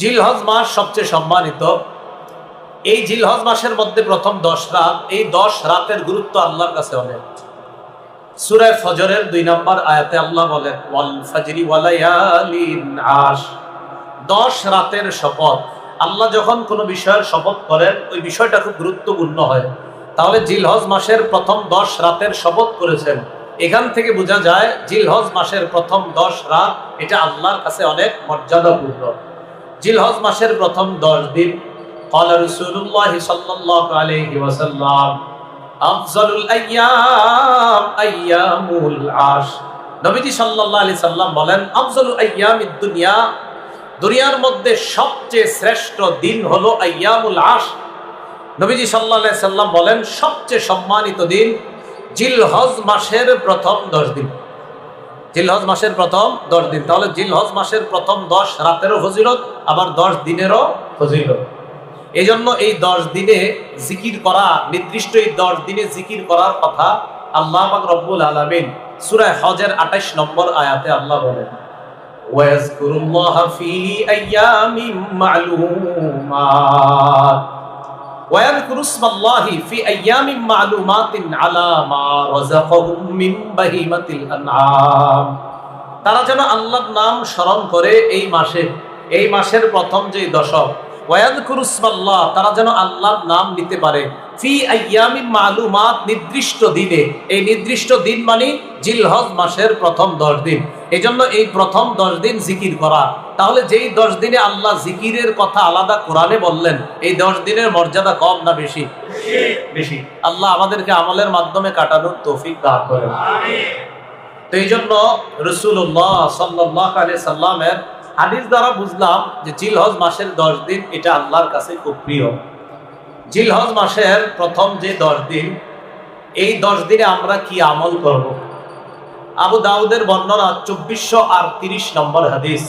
জিলহজ মাস সবচেয়ে সম্মানিত। এই জিলহজ মাসের মধ্যে প্রথম 10 রাত, এই 10 রাতের গুরুত্ব আল্লাহর কাছে অনেক। সূরা ফজরের 2 নম্বর আয়াতে আল্লাহ বলেন, ওয়াল ফাজরি ওয়ালায়ালিন আশ। 10 রাতের শপথ। আল্লাহ যখন কোনো বিষয়ের শপথ করেন, ওই বিষয়টা খুব গুরুত্বপূর্ণ হয়। তাহলে জিলহজ মাসের প্রথম 10 রাতের শপথ করেছেন। এখান থেকে বোঝা যায় জিলহজ মাসের প্রথম 10 রাত এটা আল্লাহর কাছে অনেক মর্যাদাপূর্ণ। জিলহজ মাসের প্রথম 10 দিন ক্বালা রাসূলুল্লাহ সাল্লাল্লাহু আলাইহি ওয়াসাল্লাম আফজালুল আইয়াম আইয়ামুল আশ। নবীজি সাল্লাল্লাহু আলাইহি সাল্লাম বলেন, আফজালুল আইয়ামিদ দুনিয়া, দুনিয়ার মধ্যে সবচেয়ে শ্রেষ্ঠ দিন হলো আইয়ামুল আশ। নবীজি সাল্লাল্লাহু আলাইহি সাল্লাম বলেন, সবচেয়ে সম্মানিত দিন জিলহজ মাসের প্রথম 10 দিন। জিলহজ মাসের প্রথম 10 দিন। তাহলে জিলহজ মাসের প্রথম 10 রাতেরও ফজিলত, আবার 10 দিনেরও ফজিলত। এই জন্য এই 10 দিনে জিকির করা, নির্দিষ্ট এই 10 দিনে জিকির করার কথা আল্লাহ পাক রব্বুল আলামিন সূরা হজের 28 নম্বর আয়াতে আল্লাহ বলেন, ওয়াজকুরুল্লাহা ফি আইয়ামিম মা'লুমাত ওয়াযকুরুসমাল্লাহি ফি আইয়ামিম মা'লুমাতিন আলা মা রাযাকাহুম মিন বাহিমাতিল আনআম। তারা যেন আল্লাহর নাম স্মরণ করে এই মাসের প্রথম যে দশক, ওয়াযকুরুসমাল্লাহ, তারা যেন আল্লাহর নাম নিতে পারে, ফি আইয়ামিম মা'লুমাত, নির্দিষ্ট দিনে। এই নির্দিষ্ট দিন মানে জিলহজ মাসের প্রথম 10 দিন। এজন্য এই প্রথম 10 দিন জিকির করা। তাহলে যেই 10 দিনে আল্লাহ জিকিরের কথা আলাদা কোরআনে বললেন, এই 10 দিনের মর্যাদা কম না বেশি? বেশি। আল্লাহ আমাদেরকে আমলের মাধ্যমে কাটানোর তৌফিক দান করেন, আমিন। তো এই জন্য রাসূলুল্লাহ সাল্লাল্লাহু আলাইহি সাল্লামের হাদিস দ্বারা বুঝলাম যে জিলহজ মাসের 10 দিন এটা আল্লাহর কাছে খুব প্রিয়। জিলহজ মাসের প্রথম যে 10 দিন, এই 10 দিনে আমরা কি আমল করব? আবু দাউদের বর্ণনা 2438 নম্বর হাদিস।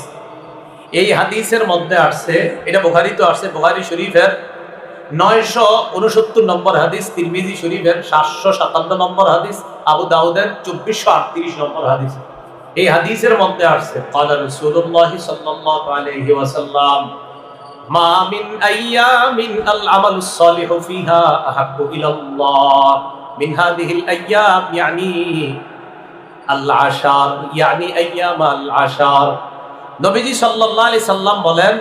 এই হাদিসের মধ্যে আসছে, এটা বুখারীতে আসছে, বুখারী শরীফের 969 নম্বর হাদিস, তিরমিজি শরীফের 757 নম্বর হাদিস, আবু দাউদের 2438 নম্বর হাদিস। এই হাদিসের মধ্যে আসছে, ক্বালা রাসূলুল্লাহ সাল্লাল্লাহু আলাইহি ওয়াসাল্লাম, মা মিন আইয়ামিন আল আমালুস সালিহু ফিহা আহাব্বু ইলাল্লাহ মিন হাযিহিল আইয়াম, ইয়ানি আল আশার, ইয়ানি আইয়াম আল আশার। নবীজি সাল্লাল্লাহু আলাইহি সাল্লাম বলেন,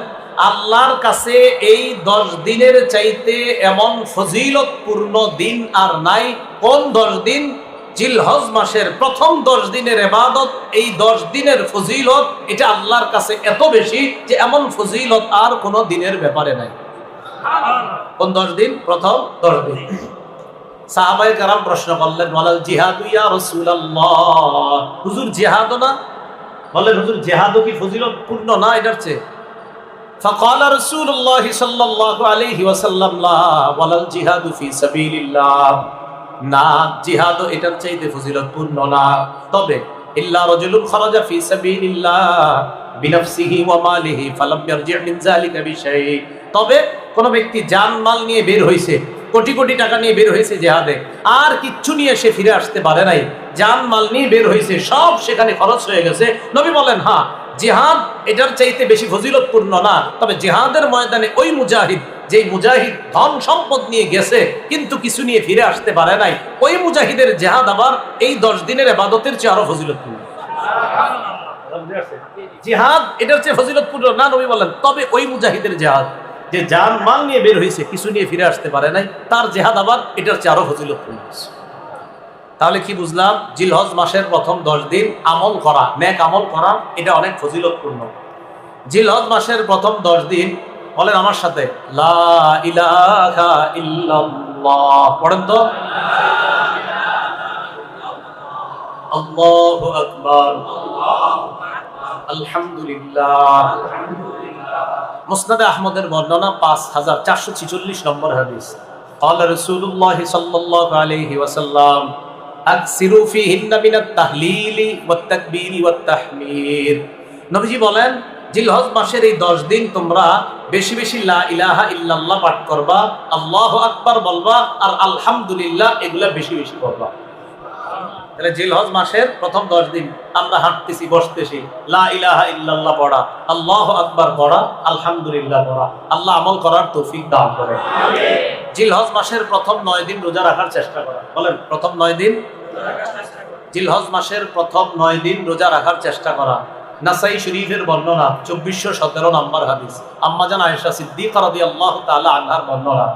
আল্লাহর কাছে এই 10 দিনের চাইতে এমন ফজিলতপূর্ণ দিন আর নাই। কোন 10 দিন? জিলহজ মাসের প্রথম 10 দিনের ইবাদত, এই 10 দিনের ফজিলত এটা আল্লাহর কাছে এত বেশি যে এমন ফজিলত আর কোন দিনের ব্যাপারে নাই। কোন 10 দিন? প্রথম 10 দিন। সাহাবায়ে কেরাম প্রশ্ন করলেন, ওয়ালাল জিহাদু ইয়া রাসূলুল্লাহ, হুজুর জিহাদও না? বললেন, হুজুর জিহাদও কি ফজিলতপূর্ণ না এটার চেয়ে? ফাকালা রাসূলুল্লাহ সাল্লাল্লাহু আলাইহি ওয়াসাল্লাম, লা ওয়ালাল জিহাদু ফি সাবিলিল্লাহ, না, জিহাদও এটার চাইতে ফজিলতপূর্ণ না। তবে ইল্লা রাজুলুন খারাজা ফি সাবিলিল্লাহ বিনাফসিহি ওয়া মালিহি ফালাম ইয়ারজি' মিন যালিকা বিশাই, তবে কোন ব্যক্তি জান মাল নিয়ে বের হইছে, কোটি কোটি টাকা নিয়ে বের হয়েছে জিহাদে, আর কিচ্ছু নিয়ে সে ফিরে আসতে পারে নাই, জান মাল নিয়ে বের হয়েছে, সব সেখানে খরচ হয়ে গেছে। নবী বলেন, হ্যাঁ, জিহাদ এটার চাইতে বেশি ফজিলতপূর্ণ না। তবে জিহাদের ময়দানে ওই মুজাহিদ, যেই মুজাহিদ ধন সম্পদ নিয়ে গেছে কিন্তু কিছু নিয়ে ফিরে আসতে পারে নাই, ওই মুজাহিদের জিহাদ আবার এই 10 দিনের ইবাদতের চেয়ে আরো ফজিলতপূর্ণ। জিহাদ এটার চেয়ে ফজিলতপূর্ণ না, নবী বলেন, তবে ওই মুজাহিদের জিহাদ যে জান মাল নিয়ে বের হয়েছে, কিছু নিয়ে ফিরে আসতে পারে নাই, তার জিহাদ আবার এটার চেয়ে আরো ফজিলতপূর্ণ। তাহলে কি বুঝলাম? জিলহজ মাসের প্রথম 10 দিন আমল করা, নেক আমল করা, এটা অনেক ফজিলতপূর্ণ। জিলহজ মাসের প্রথম 10 দিন, বলেন আমার সাথে, লা ইলাহা ইল্লাল্লাহ, পড়েন তো, আল্লাহু আকবার, আলহামদুলিল্লাহ। মুসনাদে আহমদের বর্ণনা 5446 নম্বর হাদিস। ক্বালা রাসূলুল্লাহ সাল্লাল্লাহু আলাইহি ওয়াসাল্লাম, আকসিরু ফীহিন্না মিনাত তাহলিলি ওয়াত তাকবীরি ওয়াত তাহমীদ। নবীজি বলেন, জিলহজ মাসের এই 10 দিন তোমরা বেশি বেশি লা ইলাহা ইল্লাল্লাহ পাঠ করবা, আল্লাহু আকবার বলবা, আর আলহামদুলিল্লাহ এগুলা বেশি বেশি করবা। তাহলে জিলহজ মাসের প্রথম 10 দিন আমরা হাঁটতেছি, বসতেছি, লা ইলাহা ইল্লাল্লাহ পড়া, আল্লাহু আকবার পড়া, আলহামদুলিল্লাহ পড়া। আল্লাহ আমল করার তৌফিক দান করেন। জিলহজ মাসের প্রথম 9 দিন রোজা রাখার চেষ্টা করা। বলেন, প্রথম 9 দিন জিলহজ মাসের প্রথম 9 দিন রোজা রাখার চেষ্টা করা। নাসাই শরীফের বর্ণনা 2417 নম্বর হাদিস, আম্মা জান আয়েশা সিদ্দিকা রাদিয়াল্লাহু তাআলা আনহার বর্ণনা।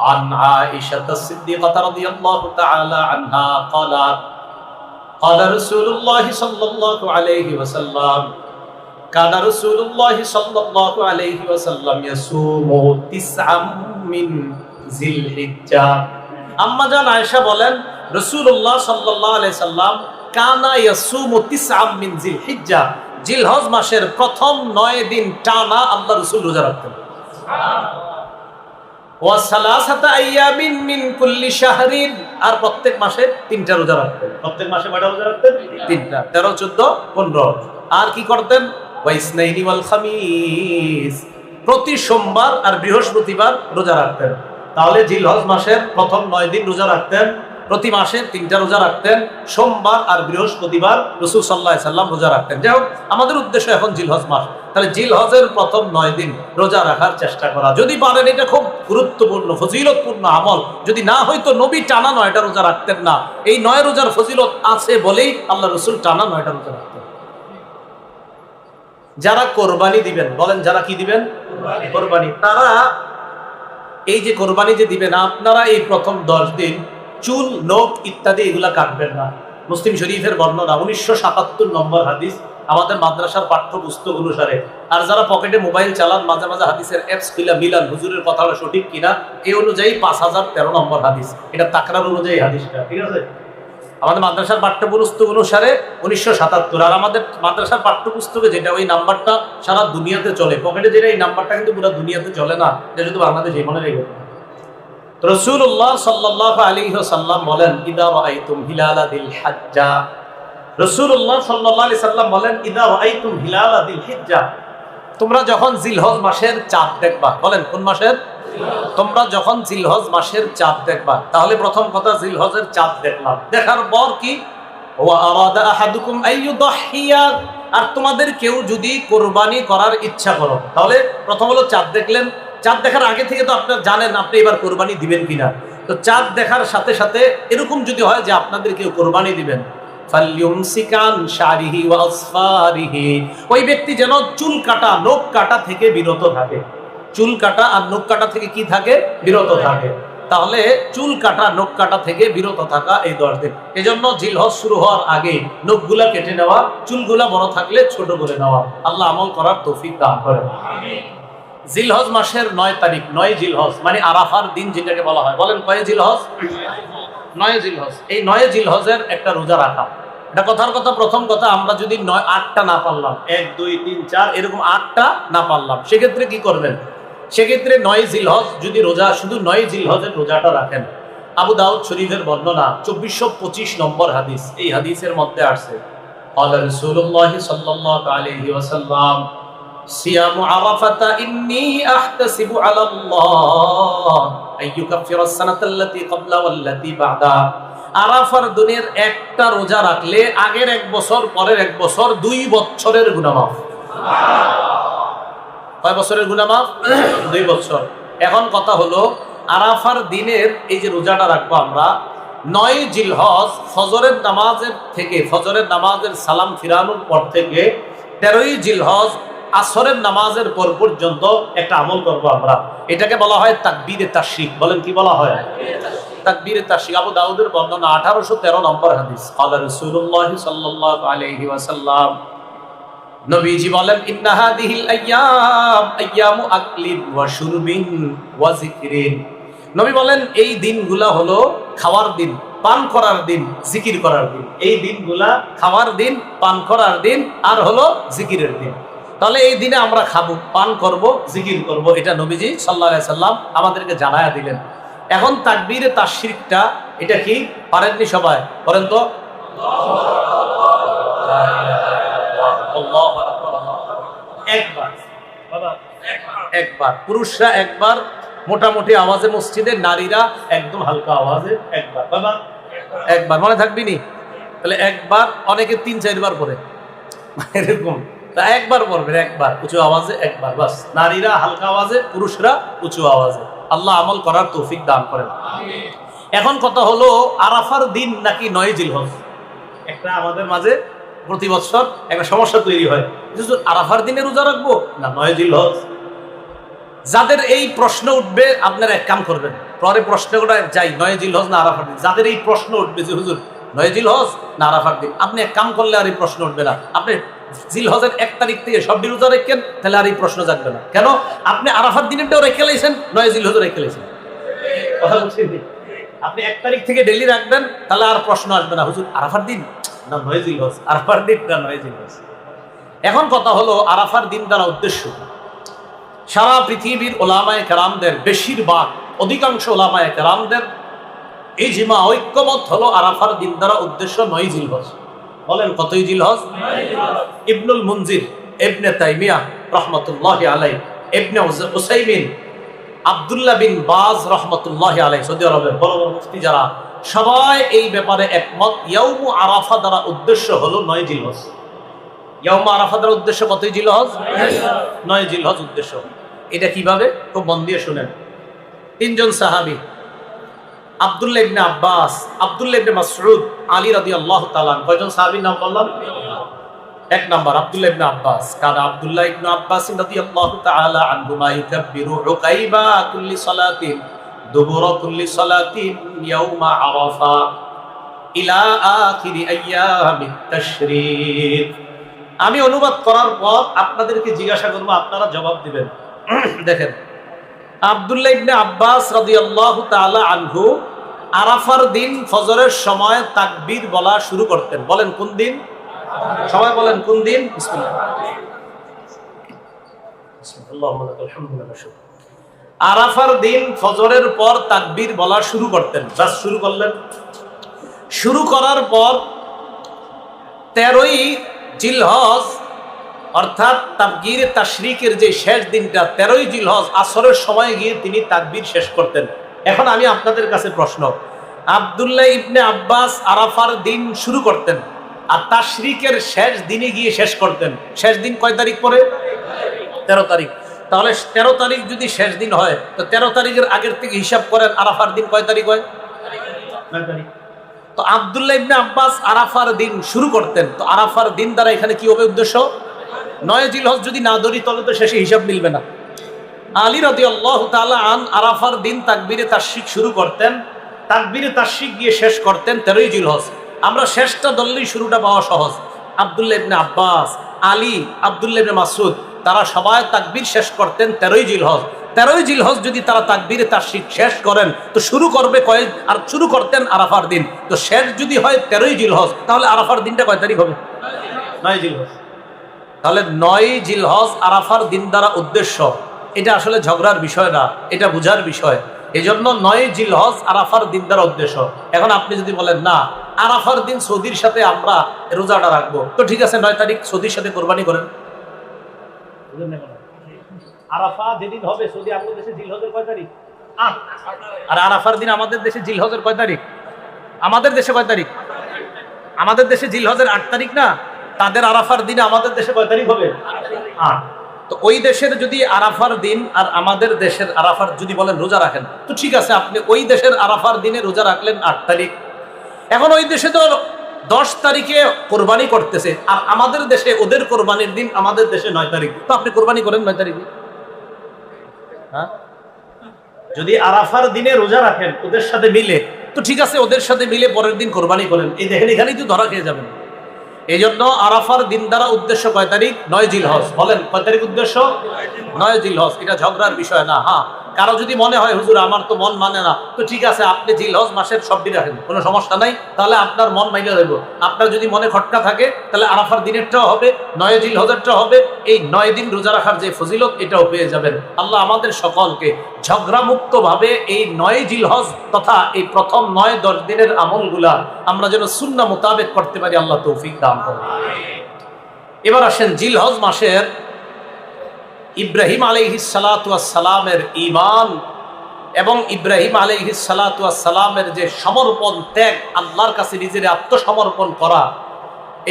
عن عائشة الصديقة رضي الله تعالى عنها قالت قال رسول الله صلى الله عليه وسلم كان رسول الله صلى الله عليه وسلم يصوم 9 من ذي الحجة আম্মা জান আয়েশা বলেন, রাসূলুল্লাহ সাল্লাল্লাহু আলাইহি সাল্লাম কানা ইয়াসুমু 9 মিন যিল হিজ্জা, জিলহজ মাসের প্রথম 9 দিন টানা আল্লাহ রাসূল রোজা রাখতেন। ওয়া সালাসাতা আইয়ামিন মিন কুল্লি শাহরিন, আর প্রত্যেক মাসে 3টা রোজা রাখতেন। প্রত্যেক মাসে কয়টা রোজা রাখতেন? 3টা। 13, 14, 15। আর কি করতেন? ওয়া ইসনাইনি ওয়াল খামিস, প্রতি সোমবার আর বৃহস্পতিবার রোজা রাখতেন। তাহলে জিলহজ মাসের প্রথম 9 দিন রোজা রাখতেন, প্রতি মাসে 3টা রোজা রাখতেন, সোমবার আর বৃহস্পতিবার রাসূল সাল্লাল্লাহু আলাইহি সাল্লাম রোজা রাখতেন। যাই হোক, আমাদের উদ্দেশ্য এখন জিলহজ মাস, তাহলে জিলহজের প্রথম 9 দিন রোজা রাখার চেষ্টা করা। যদি পারেন, এটা খুব গুরুত্বপূর্ণ ফজিলতপূর্ণ আমল। যদি না হয়তো নবী টানা 9টা রোজা রাখতেন না। এই 9 রোজার ফজিলত আছে বলেই আল্লাহ রাসূল টানা 9টা রোজা রাখতেন। যারা কোরবানি দিবেন, বলেন যারা কি দিবেন? কোরবানি। তারা এই যে কোরবানি যে দিবেন, আপনারা এই প্রথম 10 দিন চুল, নখ ইত্যাদি এগুলা কাটবেন না। মুসলিম শরীফের বর্ণনা 1977 নম্বর হাদিস, আমাদের মাদ্রাসার পাঠ্যপুস্তক অনুসারে। আর যারা পকেটে মোবাইল চালান, মাঝে মাঝে হাদিসের অ্যাপস খুলে মিলান হুজুরের কথাটা সঠিক কিনা, এই অনুযায়ী 5013 নম্বর হাদিস, এটা তাকরার অনুযায়ী হাদিসটা, ঠিক আছে? আমাদের মাদ্রাসার পাঠ্যপুস্তক অনুসারে 1977। আর আমাদের মাদ্রাসার পাঠ্যপুস্তকে যেটা, ওই নাম্বারটা সারা দুনিয়াতে চলে। পকেটে যেটা, এই নাম্বারটা কিন্তু পুরো দুনিয়াতে চলে না, এটা শুধু বাংলাদেশে মনে রেখে। রাসূলুল্লাহ সাল্লাল্লাহু আলাইহি ওয়াসাল্লাম বলেন, ইদা রাআইতুম হিলালা যিল হিজ্জা, রাসূলুল্লাহ সাল্লাল্লাহু আলাইহি সাল্লাম বলেন, ইদা রাআইতুম হিলালা যিল হিজ্জা, তোমরা যখন জিলহজ মাসের চাঁদ দেখবা। বলেন, কোন মাসের? তোমরা যখন জিলহজ মাসের চাঁদ দেখবা, তাহলে প্রথম কথা জিলহজের চাঁদ দেখলাম, দেখার পর কি? ওয়া আরাদা আহাদুকুম আইয়ুদহিয়া, আর তোমাদের কেউ যদি কোরবানি করার ইচ্ছা করো, তাহলে প্রথম হলো চাঁদ দেখলেন। চাঁদ দেখার আগে থেকে তো আপনারা জানেন আপনি এবার কোরবানি দিবেন কিনা। তো চাঁদ দেখার সাথে সাথে এরকম যদি হয় যে আপনাদের কেউ কোরবানি দিবেন, ফালইউমসিকান শারিহি ওয়া আসফারিহি, ওই ব্যক্তি যেন চুল কাটা, নখ কাটা থেকে বিরত থাকে। চুল কাটা আর নখ কাটা থেকে কি থাকে? বিরত থাকে। তাহলে চুল কাটা, নখ কাটা থেকে বিরত থাকা এই 10 দিন। এজন্য জিলহজ শুরু হওয়ার আগে নখগুলা কেটে নেওয়া, চুলগুলা বড় থাকলে ছোট করে নেওয়া। আল্লাহ আমল করার তৌফিক দান করেন। জিলহজ মাসের 9 তারিখ, 9 জিলহজ মানে আরাফার দিন যেটাকে বলা হয়। বলেন, কয় জিলহজ? 9 জিলহজ। এই 9 জিলহজের একটা রোজা রাখা, এটা কথার কথা। প্রথম কথা, আমরা যদি 8টা না পারলাম, 1, 2, 3, 4 এরকম 8টা না পারলাম, সেক্ষেত্রে কি করবেন? সেক্ষেত্রে 9 জিলহজ যদি রোজা, শুধু 9 জিলহজের রোজাটা রাখেন। আবু দাউদ শরীফের বর্ণনা 2425 নম্বর হাদিস, এই হাদিসের মধ্যে আসছে, ক্বালা রাসূলুল্লাহ সাল্লাল্লাহু আলাইহি ওয়াসাল্লাম, সিয়ামু আরাফাতা ইন্নী আহতাসিবু আলাল্লাহ আইয়ুকাফিরাস সানাতাল্লাতী ক্বাবলা ওয়াল্লাতী বা'দা। আরাফার দিনের একটা রোজা রাখলে আগের 1 বছর, পরের 1 বছর, 2 বছরের গুনাহ মাফ। কয় বছরের গুনাহ মাফ? 2 বছর। এখন কথা হলো, আরাফার দিনের এই যে রোজাটা রাখবো আমরা, 9 জিলহজ ফজরের নামাজের থেকে, ফজরের নামাজের সালাম ফিরানোর পর থেকে 13ই জিলহজ আসরের নামাজের পর পর্যন্ত একটা আমল করবো আমরা। এটাকে বলা হয় তাকবীরে তাশরিক। বলেন, কি বলা হয়? তাকবীরে তাশরিক। আবু দাউদের বর্ণনা 1813 নম্বর হাদিস, ক্বালা রাসূলুল্লাহ সাল্লাল্লাহু আলাইহি ওয়াসাল্লাম, নবীজি বলেন, ইন্না হাদিহিল আইয়াম আইয়ামু আকলিন ওয়া শুরবিন ওয়া যিকরিন। নবী বলেন, এই দিনগুলা হলো খাওয়ার দিন, পান করার দিন, জিকির করার দিন। এই দিনগুলা খাওয়ার দিন, পান করার দিন, আর হলো জিকিরের দিন। তাহলে এই দিনে আমরা খাবো, পান করব, জিকির করব, এটা নবীজি সাল্লাল্লাহু আলাইহি সাল্লাম আমাদেরকে জানায়া দিলেন। এখন তাকবীরে তাশরিকটা, এটা কি পারেননি সবাই? বলেন তো, একবার পুরুষরা একবার মোটামুটি আওয়াজে মসজিদে, নারীরা একদম হালকা আওয়াজে একবার। বাবা একবার, মনে থাকবি নি? তাহলে একবার, অনেকে 3-4 বার পড়ে এরকম। তা একবার পড়বেন, একবার উঁচু আওয়াজে, একবার বাস। নারীরা হালকা আওয়াজে, পুরুষরা উঁচু আওয়াজে। আল্লাহ আমল করার তৌফিক দান করেন। এখন কথা হলো, আরাফার দিন নাকি 9 জিলহজ? একটা আমাদের মাঝে প্রতি বছর একটা সমস্যা তৈরি হয়, আরাফার দিনে রোজা রাখবো না 9 জিলহজ? যাদের এই প্রশ্ন উঠবে, আপনারা এক কাম করবেন, পরে প্রশ্নটা যাই 9 জিলহজ না আরাফার দিন। যাদের এই প্রশ্ন উঠবে যে হুজুর 9 জিলহজ না আরাফার দিন, আপনি এক কাম করলে আর এই প্রশ্ন উঠবে না। আপনি জিলহজের 1 তারিখ থেকে সবটি রোজা রেখেন, তাহলে আর এই প্রশ্ন জাগবে না। কেন? আপনি আরাফার দিনেরটাও রেখে লাইছেন, 9 জিলহজও রেখে লাইছেন। কথা বুঝছেন? আপনি 1 তারিখ থেকে ডেলি রাখবেন, তাহলে আর প্রশ্ন আসবে না, হুজুর আরাফার দিন না 9 জিলহজ, আরাফার দিন না 9 জিলহজ। এখন কথা হলো, আরাফার দিন দ্বারা উদ্দেশ্য, সারা পৃথিবীর ওলামায়ে কেরামদের বেশিরভাগ, অধিকাংশ ওলামায়ে কেরামদের ইজমা, ঐক্যমত হলো আরাফার দিন দ্বারা উদ্দেশ্য 9 জিলহজ। বলেন কতই জিলহজ? ইবনুল মুনজির, ইবনে তাইমিয়া রহমতুল্লাহি আলাইহি, ইবনে উসাইমিন, আব্দুল্লাহ বিন বাজ রহমতুল্লাহি আলাইহি, সৌদি আরবের বড় বড় মুফতি যারা, সবাই এই ব্যাপারে একমত। ইয়াউমু আরাফা দ্বারা উদ্দেশ্য হলো 9 জিলহজ। ইয়াউমু আরাফা দ্বারা উদ্দেশ্য কতই জিলহজ? 9 জিলহজ উদ্দেশ্য। এটা কিভাবে? খুব মন দিয়ে শুনেন। 3 জন সাহাবী, আব্দুল্লাহ ইবনে আব্বাস, আব্দুল্লাহ ইবনে মাসউদ, আলী রাদিয়াল্লাহু তাআলা। কয়জন সাহাবীর নাম বললাম? 1 নাম্বার আব্দুল্লাহ ইবনে আব্বাস। কারণ আব্দুল্লাহ ইবনে আব্বাস রাদিয়াল্লাহু তাআলা আনহুমা ইউকাব্বিরু উকাইবা কুল্লি সালাতিন দুবুরা কুল্লি সালাতিন ইয়াউমা আরাফা ইলা আখিরি আইয়ামিত তাশরীক। আমি অনুবাদ করার পর আপনাদেরকে জিজ্ঞাসা করব, আপনারা জবাব দিবেন। দেখেন, আব্দুল্লাহ ইবনে আব্বাস রাদিয়াল্লাহু তাআলা আনহু আরাফার দিন ফজরের সময় তাকবীর বলা শুরু করতেন। বলেন কোন দিন? সবাই বলেন কোন দিন? বিসমিল্লাহ। আরাফার দিন ফজরের পর তাকবীর বলা শুরু করতেন। জাস্ট শুরু করলেন। শুরু করার পর 13ই জিলহজ, অর্থাৎ তাকবীর তাশরিকের যে শেষ দিনটা 13ই জিলহজ আসরের সময় গিয়ে তিনি তাকবীর শেষ করতেন। এখন আমি আপনাদের কাছে প্রশ্ন, আব্দুল্লাহ ইবনে আব্বাস আরাফার দিন শুরু করতেন আর তাশরিকের শেষ দিনে গিয়ে শেষ করতেন। শেষ দিন কয় তারিখ পরে? 13 তারিখ। তাহলে 13 তারিখ যদি শেষ দিন হয়, তো 13 তারিখের আগের থেকে হিসাব করেন আরাফার দিন কয় তারিখ হয়? 9 তারিখ। তো আব্দুল্লাহ ইবনে আব্বাস আরাফার দিন শুরু করতেন। তো আরাফার দিন দ্বারা এখানে কি হবে উদ্দেশ্য? 9 জিলহজ যদি না ধরি, তাহলে তো শেষে হিসাব মিলবে না। আলী রাদিয়াল্লাহু তাআলা আন আরাফার দিন তাকবীরে তাশরিক শুরু করতেন, তাকবীরে তাশরিক গিয়ে শেষ করতেন 13ই জিলহজ। আমরা শেষটা ধরলেই শুরুটা পাওয়া সহজ। আব্দুল্লাহ ইবনে আব্বাস, আলী, আব্দুল্লাহ ইবনে মাসউদ, তারা সবাই তাকবীর শেষ করতেন 13ই জিলহজ। 13ই জিলহজ যদি তারা তাকবীরে তাশরিক শেষ করেন, তো শুরু করবে আর শুরু করতেন আরাফার দিন। তো শেষ যদি হয় 13ই জিলহজ, তাহলে আরাফার দিনটা কয় তারিখ হবে? 9 জিলহজ। তাহলে 9 জিলহজ আরাফার দিন দ্বারা উদ্দেশ্য। এটা আসলে ঝগড়ার বিষয় না, এটা বুঝার বিষয়। এই জন্য 9 জিলহজ আরাফার দিন দ্বারা উদ্দেশ্য। এখন আপনি যদি বলেন না, আরাফার দিন সৌদির সাথে আমরা রোজাটা রাখবো, তো ঠিক আছে, 9 তারিখ সৌদির সাথে কোরবানি করেন। আরাফা যেদিন হবে সৌদি আমাদের দেশে জিলহজের কয় তারিখ? 8। আর আরাফার দিন আমাদের দেশে জিলহজের কয় তারিখ? আমাদের দেশে কয় তারিখ? আমাদের দেশে জিলহজের 8 তারিখ না? তাদের আরাফার দিনে আমাদের দেশে কয় তারিখ হবে? 8। তো ওই দেশের যদি আরাফার দিন আর আমাদের দেশের আরাফার যদি বলেন রোজা রাখেন, তো ঠিক আছে, আপনি ওই দেশের আরাফার দিনে রোজা রাখলেন 8 তারিখ। এখন ওই দেশে তো 10 তারিখে কোরবানি করতেছে, আর আমাদের দেশে ওদের কোরবানির দিন আমাদের দেশে 9 তারিখ। তো আপনি কোরবানি করেন 9 তারিখে। হ্যাঁ, যদি আরাফার দিনে রোজা রাখেন ওদের সাথে মিলে, তো ঠিক আছে, ওদের সাথে মিলে পরের দিন কোরবানি করেন। এই দেখেন, এখানেই তো ধরা খেয়ে যাবেন। এই জন্য আরাফার দিন দ্বারা উদ্দেশ্য কয় তারিখ? 9 জিলহজ। বলেন কয় তারিখ উদ্দেশ্য? 9 জিলহজ। এটা ঝগড়ার বিষয় না। হ্যাঁ, কারো যদি মনে হয় হুজুর আমার তো মন মানে না, তো ঠিক আছে, আপনি জিলহজ মাসের সবটি রাখেন, কোনো সমস্যা নাই, তাহলে আপনার মন মাইলে দেব। আপনার যদি মনে খটকা থাকে, তাহলে আরাফার দিনেরটাও হবে, 9 জিলহজেরটাও হবে। এই 9 দিন রোজা রাখার যে ফজিলত, এটাও পেয়ে যাবেন। আল্লাহ আমাদের সকলকে ঝগড়ামুক্ত ভাবে এই 9 জিলহজ তথা এই প্রথম 9-10 দিনের আমলগুলা আমরা যেন সুন্নাহ মোতাবেক করতে পারি, আল্লাহ তৌফিক দান করুন। এবার আসেন, জিলহজ মাসের ইব্রাহিম আলাইহিস সালাতু ওয়াস সালামের ঈমান এবং ইব্রাহিম আলাইহিস সালাতু ওয়াস সালামের যে সমর্পণ ত্যাগ, আল্লাহর কাছে নিজের আত্মসমর্পণ করা,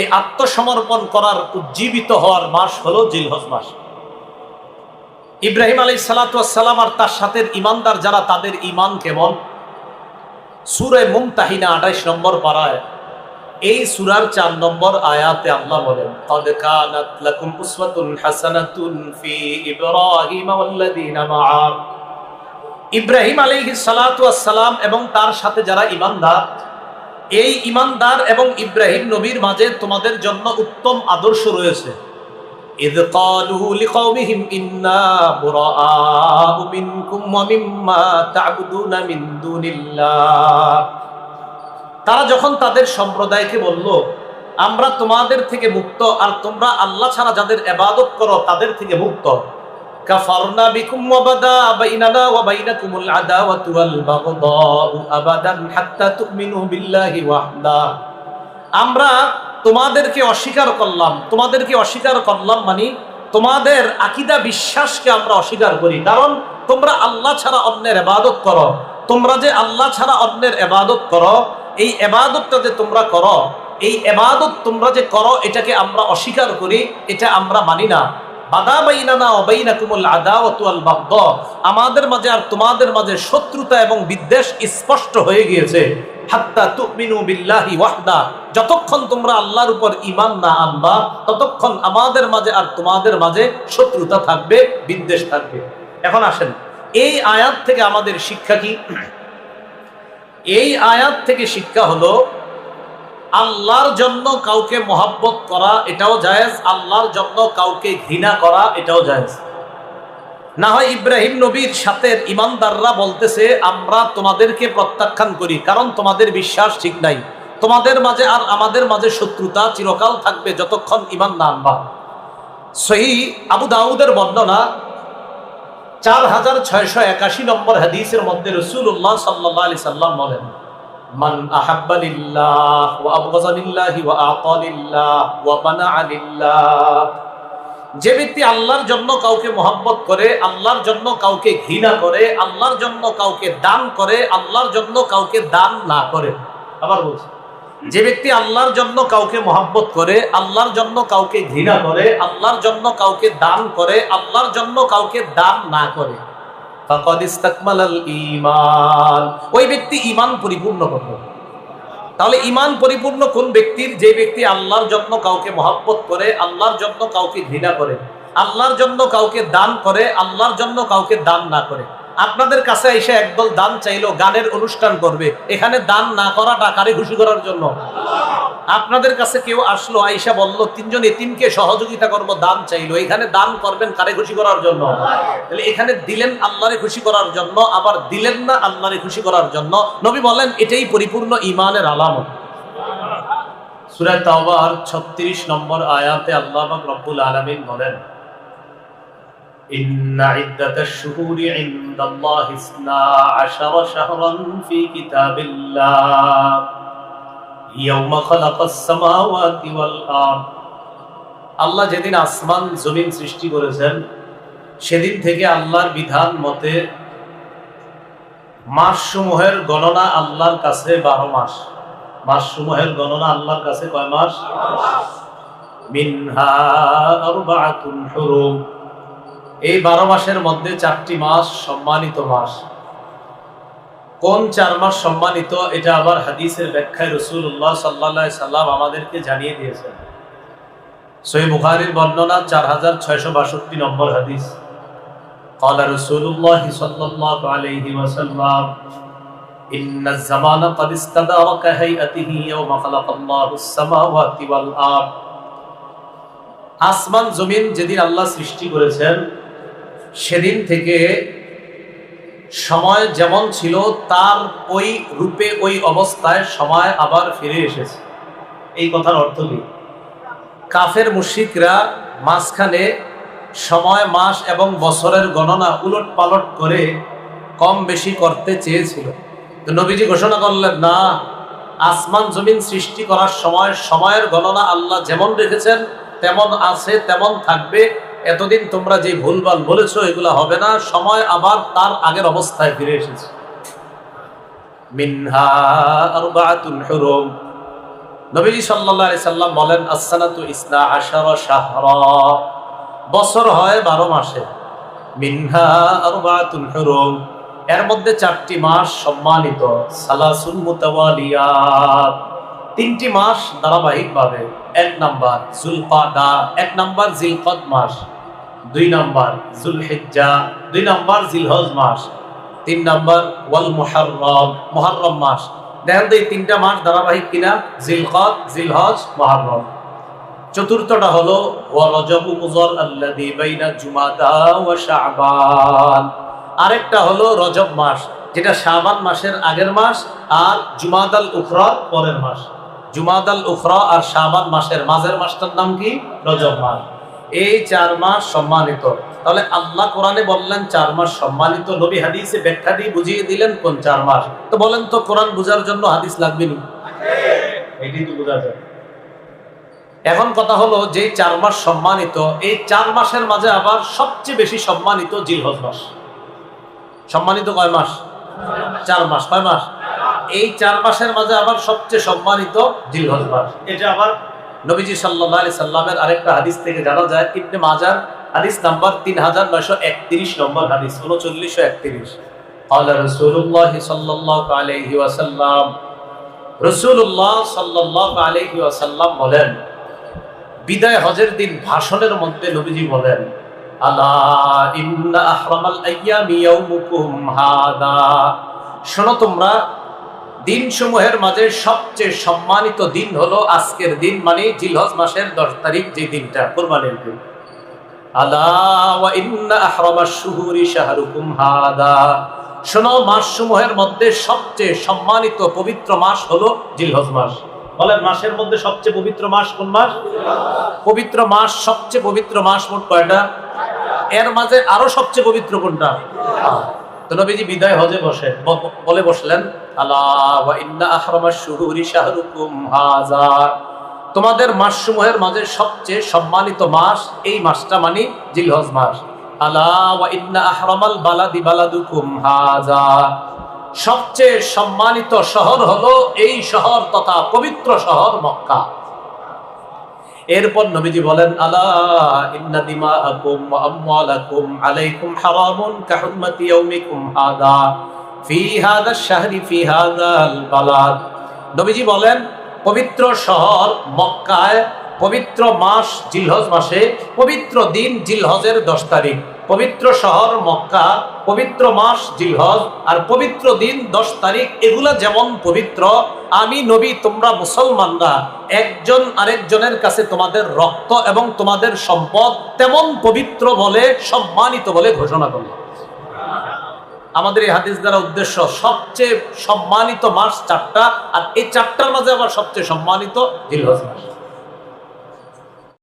এই আত্মসমর্পণ করার উজ্জীবিত হওয়ার মাস হলো জিলহজ মাস। ইব্রাহিম আলাইহিস সালাতু ওয়াস সালাম আর তার সাথে ঈমানদার যারা, তাদের ঈমান কেমন? সূরা মুমতাহিনা 28 নম্বর পারায় এই সূরার 4 নম্বর আয়াতে আল্লাহ বলেন, ক্বাদ কানাত লাকুম উসওয়াতুন হাসানাতুন ফি ইব্রাহিম ওয়াল্লাযীনা মাআ। ইব্রাহিম আলাইহিস সালাতু ওয়াস সালাম এবং তার সাথে যারা ঈমানদার, এই ঈমানদার এবং ইব্রাহিম নবীর মাঝে তোমাদের জন্য উত্তম আদর্শ রয়েছে। ইয ক্বালু লিকাওমিহিম ইন্না বুরাআউ মিনকুম ওয়া মিম্মা তা'বুদুনা মিন দুনিল্লাহ। তারা যখন তাদের সম্প্রদায়কে বলল, আমরা তোমাদের থেকে মুক্ত, আর তোমরা আল্লাহ ছাড়া যাদের ইবাদত করো তাদের থেকে মুক্ত। কাফারনা বিকুম ওয়া বাদা বাইনানা ওয়া বাইনাকুমুল আদাওয়াতু ওয়াল বাগদাউ আবাদান হাত্তা তুমিনু বিল্লাহি ওয়াহদা। আমরা তোমাদেরকে অস্বীকার করলাম, তোমাদেরকে অস্বীকার করলাম মানে তোমাদের আকীদা বিশ্বাসকে আমরা অস্বীকার করি, কারণ তোমরা আল্লাহ ছাড়া অন্যের ইবাদত করো। তোমরা যে আল্লাহ ছাড়া অন্যের ইবাদত করো, এই ইবাদতটা যে তোমরা করো, এই ইবাদত তোমরা যে করো, এটাকে আমরা অস্বীকার করি, এটা আমরা মানি না। বাদা বাইনানা ওয়া বাইনাকুমুল আদাওয়াতু ওয়াল বাগদা, আমাদের মাঝে আর তোমাদের মাঝে শত্রুতা এবং বিদ্বেষ স্পষ্ট হয়ে গিয়েছে। হাত্তা তুমিনু বিল্লাহি ওয়াহদা, যতক্ষণ তোমরা আল্লাহর উপর ঈমান না আনবা, ততক্ষণ আমাদের মাঝে আর তোমাদের মাঝে শত্রুতা থাকবে, বিদ্বেষ থাকবে। এখন আসেন, এই আয়াত থেকে আমাদের শিক্ষা কি? এই আয়াত থেকে শিক্ষা হলো, আল্লাহর জন্য কাউকে মহব্বত করা এটাও জায়েজ, আল্লাহর জন্য কাউকে ঘৃণা করা এটাও জায়েজ। না হয় ইব্রাহিম নবীর সাথে ঈমানদাররা বলতেছে, আমরা তোমাদেরকে প্রত্যাখ্যান করি, কারণ তোমাদের বিশ্বাস ঠিক নাই, তোমাদের মাঝে আর আমাদের মাঝে শত্রুতা চিরকাল থাকবে যতক্ষণ ঈমান না আনবা। সহিহ আবু দাউদের বর্ণনা 4681 নম্বর হাদিসের মধ্যে রাসূলুল্লাহ সাল্লাল্লাহু আলাইহি সাল্লাম বলেন, মান আহাব্বা লিল্লাহ ওয়া আবগাযা লিল্লাহি ওয়া আতা লিল্লাহ ওয়া মানাআ লিল্লাহ। যে ব্যক্তি আল্লাহর জন্য কাউকে মহব্বত করে, আল্লাহর জন্য কাউকে ঘৃণা করে, আল্লাহর জন্য কাউকে দান করে, আল্লাহর জন্য কাউকে দান না করে। আবার বলছি, যে ব্যক্তি আল্লাহর জন্য কাউকে মহব্বত করে, আল্লাহর জন্য কাউকে ঘৃণা করে, আল্লাহর জন্য কাউকে দান করে, আল্লাহর জন্য কাউকে দান না করে, ফাকাদ ইসতাকমালাল ঈমান, ওই ব্যক্তি ঈমান পরিপূর্ণ করলো। তাহলে ঈমান পরিপূর্ণ কোন ব্যক্তির? যে ব্যক্তি আল্লাহর জন্য কাউকে মহব্বত করে, আল্লাহর জন্য কাউকে ঘৃণা করে, আল্লাহর জন্য কাউকে দান করে, আল্লাহর জন্য কাউকে দান না করে। আপনাদের কাছে এসে একদল দান চাইলো, গানের অনুষ্ঠান করবে, এখানে দান না করাটা কারে খুশি করার জন্য? আপনাদের কাছে কেউ আসলো, আয়েশা বলল 3 জন এতিমকে সহযোগিতা করব, দান চাইলো, এখানে দান করবেন কারে খুশি করার জন্য? তাহলে এখানে দিলেন আল্লাহরে খুশি করার জন্য, আবার দিলেন না আল্লাহরে খুশি করার জন্য। নবী বলেন এটাই পরিপূর্ণ ঈমানের আলামত। সূরা তাওবার 36 নম্বর আয়াতে আল্লাহ পাক রব্বুল আলামিন বলেন, ইন্না ইদ্দাতাশ শুহুরি ইনদাল্লাহি 12 শাহরান ফি কিতাবিল্লাহ ইয়াওমা খালাকাস সামাওয়াতি ওয়াল আরদ। আল্লাহ যেদিন আসমান জমিন সৃষ্টি করেছেন, সেদিন থেকে আল্লাহর বিধান মতে মাসসমূহের গণনা আল্লাহর কাছে 12 মাস। মাসসমূহের গণনা আল্লাহর কাছে কয় মাস? মিনহা আরবাআতুন হুরুম। এই 12 মাসের মধ্যে 4টি মাস সম্মানিত মাস। কোন 4 মাস সম্মানিত, এটা আবার হাদিসের ব্যাখ্যায় রাসূলুল্লাহ সাল্লাল্লাহু আলাইহি সাল্লাম আমাদেরকে জানিয়ে দিয়েছেন। সহিহ বুখারীর বর্ণনা 4662 নম্বর হাদিস। قال رسول الله صلى الله عليه وسلم إن الزمان قد استدار كهيئته يوم خلق الله السماوات والأرض। আসমান জমিন যেদিন আল্লাহ সৃষ্টি করেছেন, সেদিন থেকে সময় যেমন ছিল তার ওই রূপে ওই অবস্থায় সময় আবার ফিরে এসেছে। এই কথার অর্থ কি? কাফের মুশরিকরা মাঝখানে সময়, মাস এবং বছরের গণনা উলট পালট করে কম বেশি করতে চেয়েছিল, তো নবীজি ঘোষণা করলেন, না, আসমান জমিন সৃষ্টি করার সময় সময়ের গণনা আল্লাহ যেমন রেখেছেন তেমন আছে, তেমন থাকবে, এতদিন তোমরা যে ভুলভাল বলেছো এগুলা হবে না, সময় আবার তার আগের অবস্থায় ফিরে এসেছে। মিনহা আরবাআতুন হুরুম, নবীজি সাল্লাল্লাহু আলাইহি সাল্লাম বলেন as-sanatu isna ashara shahra, বছর হয় 12 মাসে। মিনহা আরবাআতুন হুরুম, এর মধ্যে 4টি মাস সম্মানিত। সালাসুন মুতাওয়ালিয়াত, 3টি মাস ধারাবাহিকভাবে। 1 নাম্বার যুলকাদা, 1 নাম্বার জিলকদ মাস, 2 নাম্বার যুলহিজ্জা, 2 নাম্বার জিলহজ মাস, 3 নাম্বার ওয়াল মুহাররম, মুহররম মাস। দেখেন তো এই 3টা মাস ধারাবাহিক কিনা, জিলকদ, জিলহজ, মুহররম। চতুর্থটা হলো ওয়া রজব মুযর আল্লাযী বাইনা জুমাদা ওয়া শাবান, আরেকটা হলো রজব মাস, যেটা শাবান মাসের আগের মাস আর জুমাদাল উখরা পরের মাস। জুমাদাল উখরা আর শাবান মাসের মাঝের মাসটার নাম কি, রজব মাস। এই 4 মাস সম্মানিত। তাহলে আল্লাহ কোরআনে বললেন 4 মাস সম্মানিত, নবী হাদিসে ব্যাখ্যা দিয়ে বুঝিয়ে দিলেন কোন 4 মাস। তো বলেন তো কোরআন বোঝার জন্য হাদিস লাগবে না? এটাই তো বোঝা যায়। এখন কথা হলো যে 4 মাস সম্মানিত, এই 4 মাসের মাঝে আবার সবচেয়ে বেশি সম্মানিত জিলহজ মাস। সম্মানিত কয় মাস? 4 মাস। কয় মাস? এই 4 মাসের মাঝে আবার সবচেয়ে সম্মানিত জিলহজ মাস। এটা আবার নবীজি সাল্লাল্লাহু আলাইহি সাল্লামের আরেকটা হাদিস থেকে জানা যায়, ইবনে মাজাহ হাদিস নাম্বার 3931 নম্বর হাদিস, 3931। قال رسول الله صلى الله عليه وسلم, রাসূলুল্লাহ সাল্লাল্লাহু আলাইহি ওয়াসাল্লাম বলেন, বিদায় হজের দিন ভাষণের মধ্যে নবীজি বলেন, আলা ইন্না আহরামাল আইয়ামি ইয়াউমুকুম হাদা, শোনো তোমরা, দিনসমূহের মাঝে সবচেয়ে সম্মানিত দিন হলো আজকের দিন, মানে জিলহজ মাসের 10 তারিখ, যে দিনটা কুরবানির দিন। আলা ওয়া ইন্না আহরামাশ শুহুরি শাহরুকুম হাদা, শোনো, মাসসমূহের মধ্যে সবচেয়ে সম্মানিত পবিত্র মাস হলো জিলহজ মাস। বলেন মাসের মধ্যে সবচেয়ে পবিত্র মাস কোন মাস? পবিত্র মাস, সবচেয়ে পবিত্র মাস মোট কয়টা? এর মাঝে আরো সবচেয়ে পবিত্র কোনটা? তো নবীজি বিদায় হজে বলে বসলেন, আলা ওয়া ইন্না আহরামাশ শুহুরি শাহরুকুম হাযা, তোমাদের মাসসমূহের মাঝে সবচেয়ে সম্মানিত মাস এই মাসটা, মানে জিলহজ মাস। আলা ওয়া ইন্না আহরামাল বালাদি বালাদুকুম হাযা, সবচেয়ে সম্মানিত শহর হলো এই শহর তথা পবিত্র শহর মক্কা। এরপর নবীজি বলেন, আলা ইন্না দিমাআকুম ওয়া আমওয়ালাকুম আলাইকুম হারামুন কাহুরমাতি ইয়াউমিকুম হাদা ফি হাদাশ শাহরি ফি হাদাল বালাদ। নবীজি বলেন, পবিত্র শহর মক্কায় পবিত্র মাস জিলহজ মাসে, পবিত্র দিন জিলহজের 10 তারিখ। পবিত্র শহর মক্কা, পবিত্র মাস জিলহজ, আর পবিত্র দিন 10 তারিখ, এগুলা যেমন পবিত্র, আমি নবী, তোমরা মুসলমানরা একজন আরেকজনের কাছে তোমাদের রক্ত এবং তোমাদের সম্পদ তেমন পবিত্র বলে, সম্মানিত বলে ঘোষণা করলাম। আমাদের এই হাদিস দ্বারা উদ্দেশ্য, সবচেয়ে সম্মানিত মাস 4টা, আর এই 4টার মাঝে আবার সবচেয়ে সম্মানিত জিলহজ মাস।